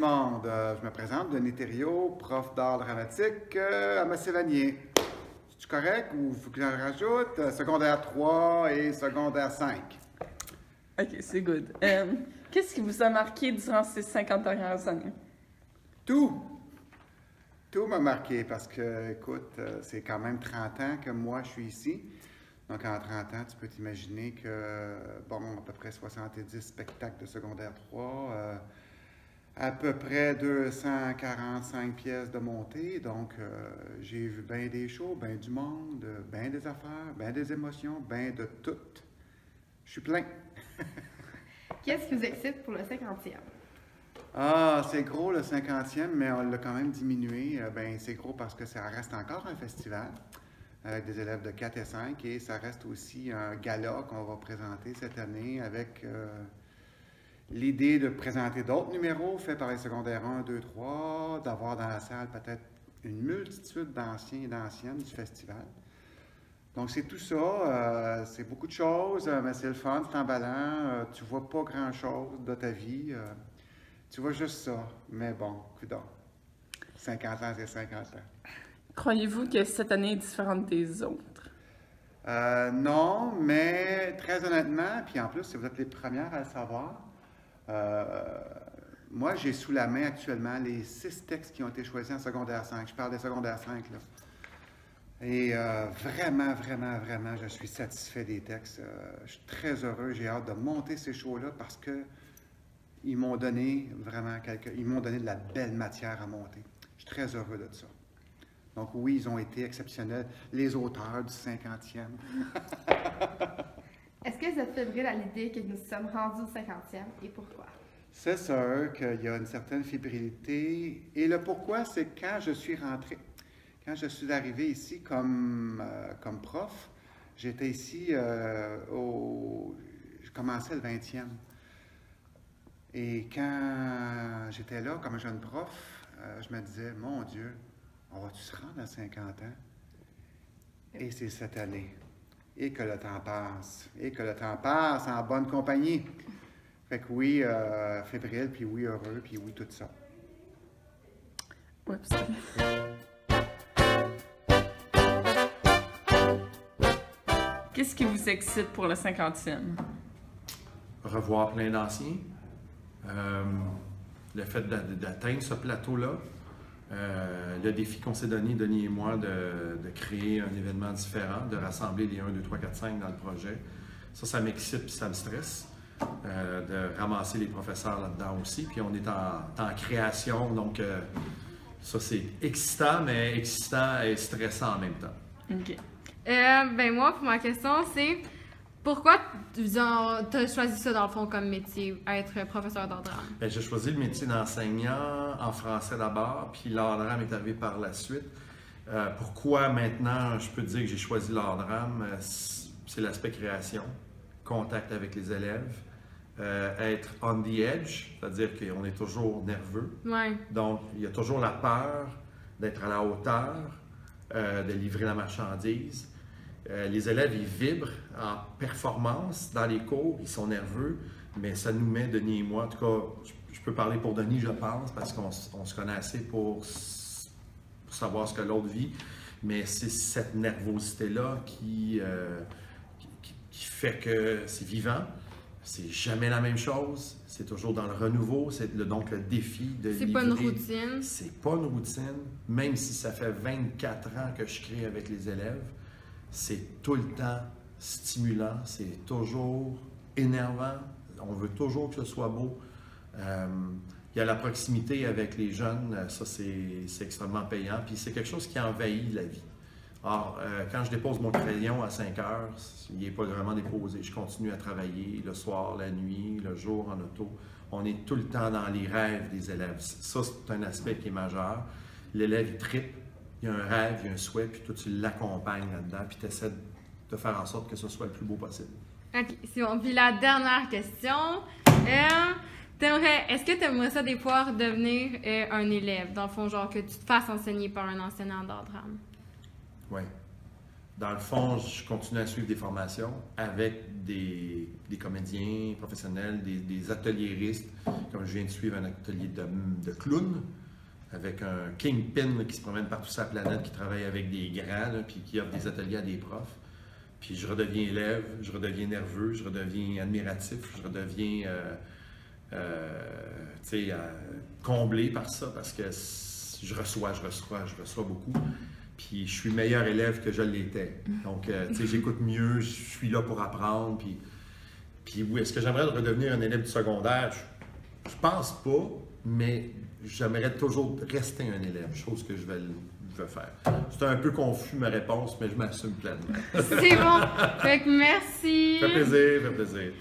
monde. Je me présente, Denis Thériault, prof d'art dramatique à Massé-Vanier. C'est correct ou il faut que j'en rajoute? Secondaire 3 et secondaire 5. OK, c'est good. Qu'est-ce qui vous a marqué durant ces 50 dernières années? Tout. Tout m'a marqué parce que, écoute, c'est quand même 30 ans que moi je suis ici. Donc, en 30 ans, tu peux t'imaginer que, bon, à peu près 70 spectacles de secondaire 3, à peu près 245 pièces de montée. Donc, j'ai vu bien des shows, bien du monde, bien des affaires, bien des émotions, bien de tout. Je suis plein. Qu'est-ce qui vous excite pour le 50e? Ah, c'est gros le 50e, mais on l'a quand même diminué. Ben, c'est gros parce que ça reste encore un festival avec des élèves de 4 et 5 et ça reste aussi un gala qu'on va présenter cette année avec l'idée de présenter d'autres numéros faits par les secondaires 1, 2, 3, d'avoir dans la salle peut-être une multitude d'anciens et d'anciennes du festival. Donc, c'est tout ça. C'est beaucoup de choses, mais c'est le fun, c'est emballant. Tu vois pas grand-chose de ta vie. Tu vois juste ça. Mais bon, coudonc. 50 ans, c'est 50 ans. Croyez-vous que cette année est différente des autres? Non, mais très honnêtement, puis en plus, si vous êtes les premières à le savoir, moi, j'ai sous la main actuellement les 6 textes qui ont été choisis en secondaire 5. Je parle des secondaires 5, là. Et vraiment, vraiment, vraiment, je suis satisfait des textes. Je suis très heureux. J'ai hâte de monter ces shows-là parce que ils m'ont donné vraiment ils m'ont donné de la belle matière à monter. Je suis très heureux de ça. Donc oui, ils ont été exceptionnels. Les auteurs du 50e. Est-ce que vous êtes fébrile à l'idée que nous sommes rendus au 50e et pourquoi? C'est sûr qu'il y a une certaine fébrilité. Et le pourquoi, c'est quand je suis rentré. Quand je suis arrivé ici comme prof, j'étais ici je commençais le 20e. Et quand j'étais là comme jeune prof, je me disais, mon Dieu, on va-tu se rendre à 50 ans? Et c'est cette année. Et que le temps passe. Et que le temps passe en bonne compagnie. Fait que oui, fébrile, puis oui, heureux, puis oui, tout ça. Oui, Qu'est-ce qui vous excite pour le 50e? Revoir plein d'anciens. Le fait d'atteindre ce plateau-là. Le défi qu'on s'est donné, Denis et moi, de créer un événement différent, de rassembler les 1, 2, 3, 4, 5 dans le projet. Ça m'excite puis ça me stresse. De ramasser les professeurs là-dedans aussi. Puis on est en création, donc ça c'est excitant, mais excitant et stressant en même temps. OK. Ben moi, pour ma question, c'est pourquoi tu as choisi ça dans le fond comme métier, être professeur d'art drame? Ben, j'ai choisi le métier d'enseignant en français d'abord, puis l'art drame est arrivé par la suite. Pourquoi maintenant je peux dire que j'ai choisi l'art drame? C'est l'aspect création, contact avec les élèves. Être on the edge, c'est-à-dire qu'on est toujours nerveux. Ouais. Donc, il y a toujours la peur d'être à la hauteur, de livrer la marchandise. Les élèves, ils vibrent en performance dans les cours, ils sont nerveux, mais ça nous met, Denis et moi, en tout cas, je peux parler pour Denis, je pense, parce qu'on se connaît assez pour savoir ce que l'autre vit, mais c'est cette nervosité-là qui fait que c'est vivant. C'est jamais la même chose, c'est toujours dans le renouveau, donc le défi de livrer. C'est pas une routine. C'est pas une routine, même si ça fait 24 ans que je crée avec les élèves, c'est tout le temps stimulant, c'est toujours énervant, on veut toujours que ce soit beau. Il y a la proximité avec les jeunes, ça c'est extrêmement payant, puis c'est quelque chose qui envahit la vie. Or, quand je dépose mon crayon à 5 heures, il n'est pas vraiment déposé. Je continue à travailler le soir, la nuit, le jour en auto. On est tout le temps dans les rêves des élèves. Ça, c'est un aspect qui est majeur. L'élève, il trippe, il y a un rêve, il y a un souhait, puis toi, tu l'accompagnes là-dedans, puis tu essaies de faire en sorte que ce soit le plus beau possible. OK, c'est bon. Puis la dernière question, est-ce que tu aimerais ça des fois devenir un élève? Dans le fond, genre que tu te fasses enseigner par un enseignant d'art drame? Oui. Dans le fond, je continue à suivre des formations avec des comédiens professionnels, des ateliéristes, comme je viens de suivre un atelier de clown, avec un kingpin qui se promène partout sur la planète, qui travaille avec des grands, là, puis qui offre des ateliers à des profs. Puis je redeviens élève, je redeviens nerveux, je redeviens admiratif, je redeviens comblé par ça, parce que je reçois beaucoup. Puis je suis meilleur élève que je l'étais. Donc, j'écoute mieux, je suis là pour apprendre. Puis oui, est-ce que j'aimerais redevenir un élève du secondaire? Je pense pas, mais j'aimerais toujours rester un élève, chose que je vais faire. C'est un peu confus ma réponse, mais je m'assume pleinement. C'est bon. Fait que merci. Ça fait plaisir.